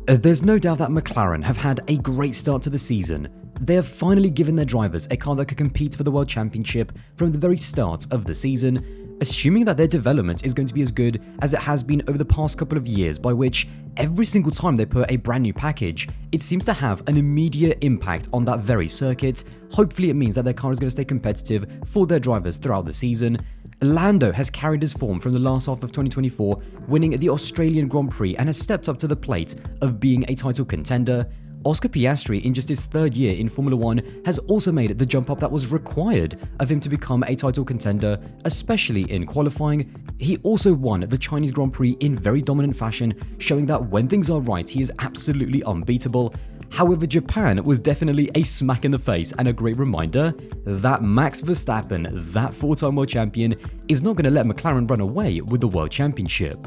There's no doubt that McLaren have had a great start to the season. They have finally given their drivers a car that could compete for the World Championship from the very start of the season, assuming that their development is going to be as good as it has been over the past couple of years, by which every single time they put a brand new package, it seems to have an immediate impact on that very circuit. Hopefully it means that their car is going to stay competitive for their drivers throughout the season. Lando has carried his form from the last half of 2024, winning the Australian Grand Prix, and has stepped up to the plate of being a title contender. Oscar Piastri, in just his third year in Formula 1, has also made the jump up that was required of him to become a title contender, especially in qualifying. He also won the Chinese Grand Prix in very dominant fashion, showing that when things are right, he is absolutely unbeatable. However, Japan was definitely a smack in the face and a great reminder that Max Verstappen, that four-time world champion, is not going to let McLaren run away with the World Championship.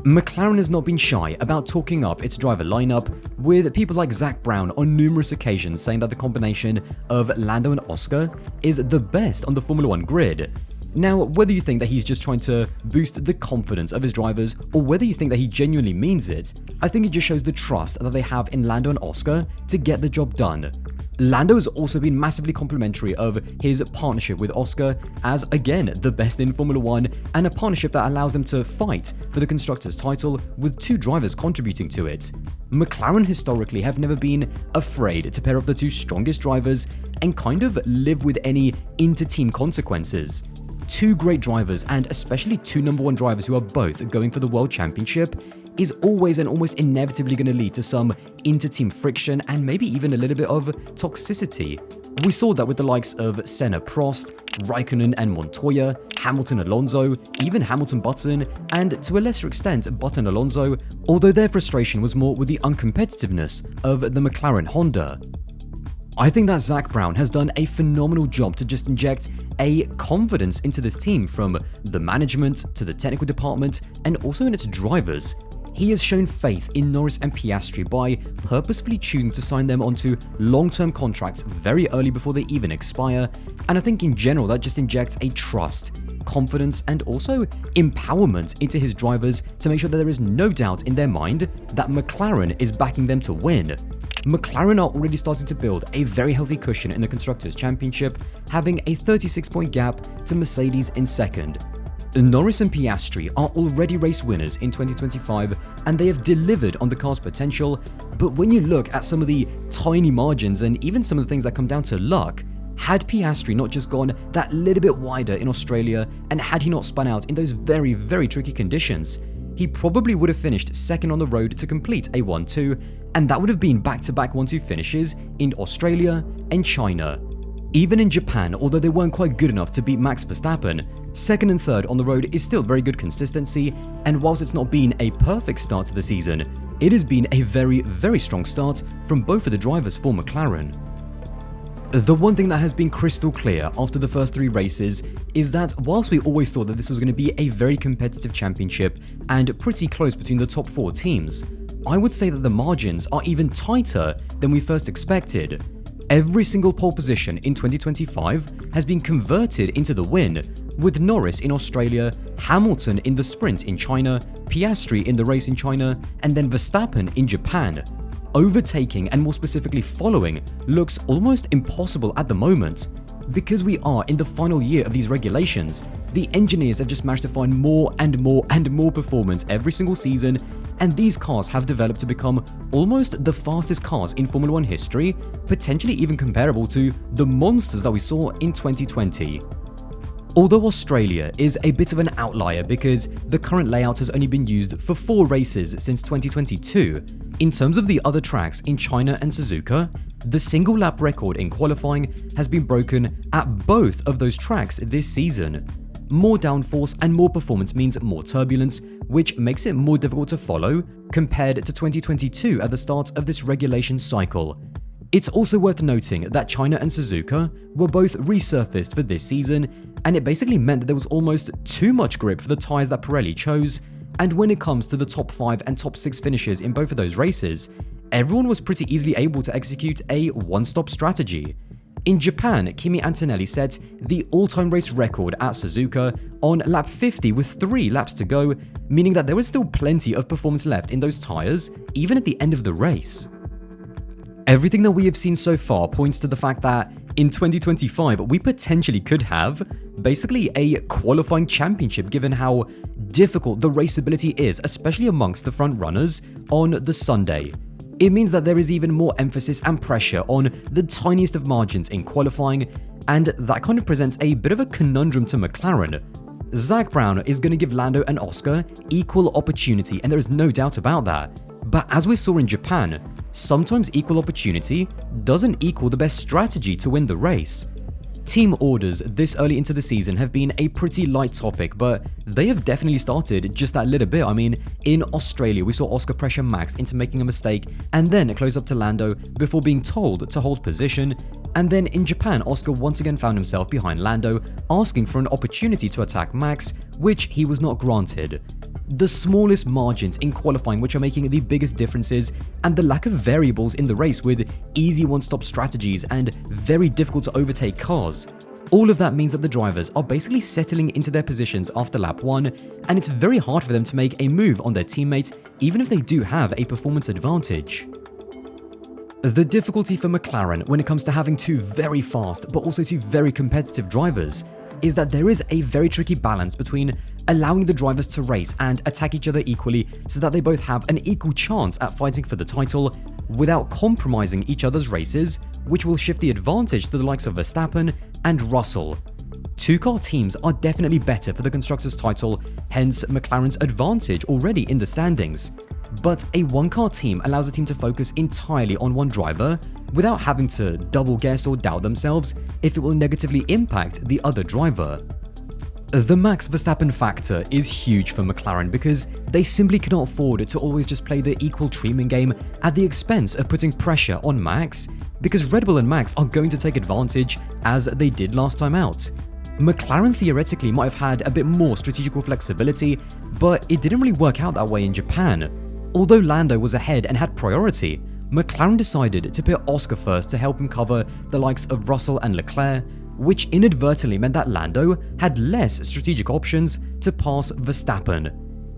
McLaren has not been shy about talking up its driver lineup, with people like Zak Brown on numerous occasions saying that the combination of Lando and Oscar is the best on the Formula 1 grid. Now, whether you think that he's just trying to boost the confidence of his drivers, or whether you think that he genuinely means it, I think it just shows the trust that they have in Lando and Oscar to get the job done. Lando has also been massively complimentary of his partnership with Oscar as, again, the best in Formula 1, and a partnership that allows them to fight for the Constructor's title with two drivers contributing to it. McLaren historically have never been afraid to pair up the two strongest drivers and kind of live with any inter-team consequences. Two great drivers, and especially two number one drivers who are both going for the World Championship, is always and almost inevitably going to lead to some inter-team friction and maybe even a little bit of toxicity. We saw that with the likes of Senna Prost, Raikkonen and Montoya, Hamilton Alonso, even Hamilton Button, and to a lesser extent Button Alonso, although their frustration was more with the uncompetitiveness of the McLaren Honda. I think that Zak Brown has done a phenomenal job to just inject a confidence into this team, from the management to the technical department and also in its drivers. He has shown faith in Norris and Piastri by purposefully choosing to sign them onto long-term contracts very early before they even expire, and I think in general that just injects a trust, confidence and also empowerment into his drivers to make sure that there is no doubt in their mind that McLaren is backing them to win. McLaren are already starting to build a very healthy cushion in the Constructors' Championship, having a 36-point gap to Mercedes in second. Norris and Piastri are already race winners in 2025 and they have delivered on the car's potential, but when you look at some of the tiny margins and even some of the things that come down to luck, had Piastri not just gone that little bit wider in Australia and had he not spun out in those very, very tricky conditions, he probably would have finished second on the road to complete a 1-2, and that would have been back-to-back 1-2 finishes in Australia and China. Even in Japan, although they weren't quite good enough to beat Max Verstappen, second and third on the road is still very good consistency, and whilst it's not been a perfect start to the season, it has been a very, very strong start from both of the drivers for McLaren. The one thing that has been crystal clear after the first three races is that whilst we always thought that this was going to be a very competitive championship and pretty close between the top four teams, I would say that the margins are even tighter than we first expected. Every single pole position in 2025 has been converted into the win, with Norris in Australia, Hamilton in the sprint in China, Piastri in the race in China, and then Verstappen in Japan. Overtaking, and more specifically following, looks almost impossible at the moment. Because we are in the final year of these regulations, the engineers have just managed to find more and more and more performance every single season, and these cars have developed to become almost the fastest cars in Formula 1 history, potentially even comparable to the monsters that we saw in 2020. Although Australia is a bit of an outlier because the current layout has only been used for 4 races since 2022, in terms of the other tracks in China and Suzuka, the single lap record in qualifying has been broken at both of those tracks this season. More downforce and more performance means more turbulence, which makes it more difficult to follow compared to 2022 at the start of this regulation cycle. It's also worth noting that China and Suzuka were both resurfaced for this season, and it basically meant that there was almost too much grip for the tyres that Pirelli chose, and when it comes to the top 5 and top 6 finishes in both of those races, everyone was pretty easily able to execute a one-stop strategy. In Japan, Kimi Antonelli set the all-time race record at Suzuka on lap 50 with 3 laps to go, meaning that there was still plenty of performance left in those tyres, even at the end of the race. Everything that we have seen so far points to the fact that in 2025, we potentially could have basically a qualifying championship given how difficult the raceability is, especially amongst the front runners on the Sunday. It means that there is even more emphasis and pressure on the tiniest of margins in qualifying, and that kind of presents a bit of a conundrum to McLaren. Zach Brown is going to give Lando and Oscar equal opportunity, and there is no doubt about that. But as we saw in Japan, sometimes equal opportunity doesn't equal the best strategy to win the race. Team orders this early into the season have been a pretty light topic, but they have definitely started just that little bit. I mean, in Australia, we saw Oscar pressure Max into making a mistake and then close up to Lando before being told to hold position. And then in Japan, Oscar once again found himself behind Lando, asking for an opportunity to attack Max, which he was not granted. The smallest margins in qualifying which are making the biggest differences, and the lack of variables in the race with easy one-stop strategies and very difficult to overtake cars. All of that means that the drivers are basically settling into their positions after lap 1, and it's very hard for them to make a move on their teammate even if they do have a performance advantage. The difficulty for McLaren when it comes to having 2 very fast but also 2 very competitive drivers is that there is a very tricky balance between allowing the drivers to race and attack each other equally so that they both have an equal chance at fighting for the title without compromising each other's races, which will shift the advantage to the likes of Verstappen and Russell. 2-car teams are definitely better for the Constructors' title, hence McLaren's advantage already in the standings. But a 1-car team allows a team to focus entirely on one driver without having to double guess or doubt themselves if it will negatively impact the other driver. The Max Verstappen factor is huge for McLaren because they simply cannot afford to always just play the equal treatment game at the expense of putting pressure on Max, because Red Bull and Max are going to take advantage as they did last time out. McLaren theoretically might have had a bit more strategical flexibility, but it didn't really work out that way in Japan. Although Lando was ahead and had priority, McLaren decided to put Oscar first to help him cover the likes of Russell and Leclerc, which inadvertently meant that Lando had less strategic options to pass Verstappen.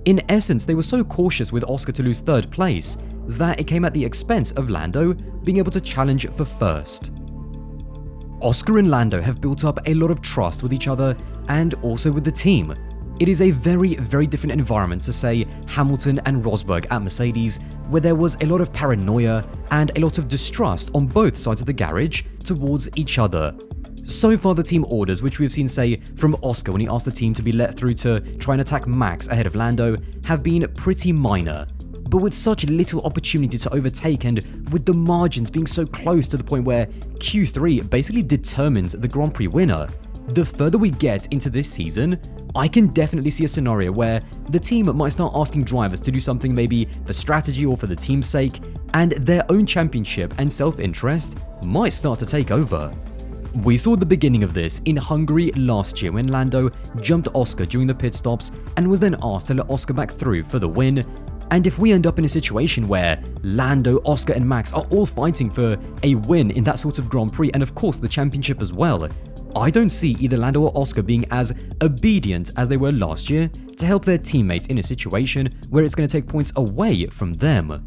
In essence, they were so cautious with Oscar to lose 3rd place that it came at the expense of Lando being able to challenge for 1st. Oscar and Lando have built up a lot of trust with each other and also with the team. It is a very, very different environment to, say, Hamilton and Rosberg at Mercedes, where there was a lot of paranoia and a lot of distrust on both sides of the garage towards each other. So far, the team orders, which we have seen, say, from Oscar when he asked the team to be let through to try and attack Max ahead of Lando, have been pretty minor. But with such little opportunity to overtake and with the margins being so close to the point where Q3 basically determines the Grand Prix winner, the further we get into this season, I can definitely see a scenario where the team might start asking drivers to do something maybe for strategy or for the team's sake, and their own championship and self-interest might start to take over. We saw the beginning of this in Hungary last year when Lando jumped Oscar during the pit stops and was then asked to let Oscar back through for the win. And if we end up in a situation where Lando, Oscar and Max are all fighting for a win in that sort of Grand Prix and of course the championship as well, I don't see either Lando or Oscar being as obedient as they were last year to help their teammates in a situation where it's going to take points away from them.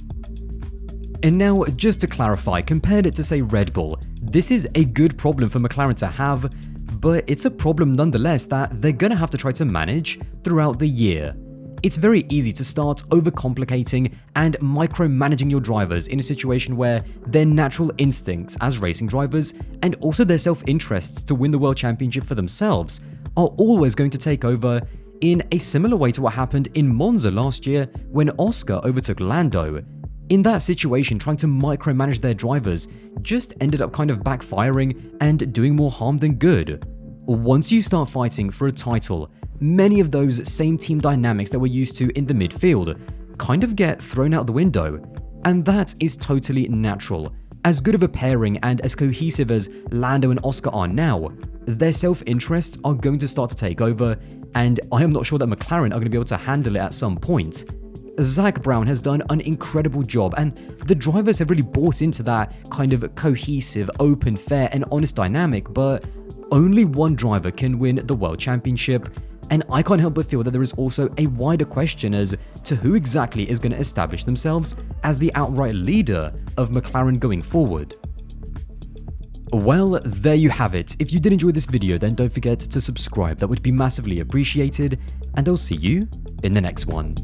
And now, just to clarify, compared it to, say, Red Bull, this is a good problem for McLaren to have, but it's a problem nonetheless that they're going to have to try to manage throughout the year. It's very easy to start overcomplicating and micromanaging your drivers in a situation where their natural instincts as racing drivers and also their self-interests to win the World Championship for themselves are always going to take over in a similar way to what happened in Monza last year when Oscar overtook Lando. In that situation, trying to micromanage their drivers just ended up kind of backfiring and doing more harm than good. Once you start fighting for a title, many of those same team dynamics that we're used to in the midfield kind of get thrown out the window, and that is totally natural. As good of a pairing and as cohesive as Lando and Oscar are now, their self-interests are going to start to take over, and I am not sure that McLaren are going to be able to handle it at some point. Zach Brown has done an incredible job, and the drivers have really bought into that kind of cohesive, open, fair, and honest dynamic, but only one driver can win the World Championship, and I can't help but feel that there is also a wider question as to who exactly is going to establish themselves as the outright leader of McLaren going forward. Well, there you have it. If you did enjoy this video, then don't forget to subscribe. That would be massively appreciated, and I'll see you in the next one.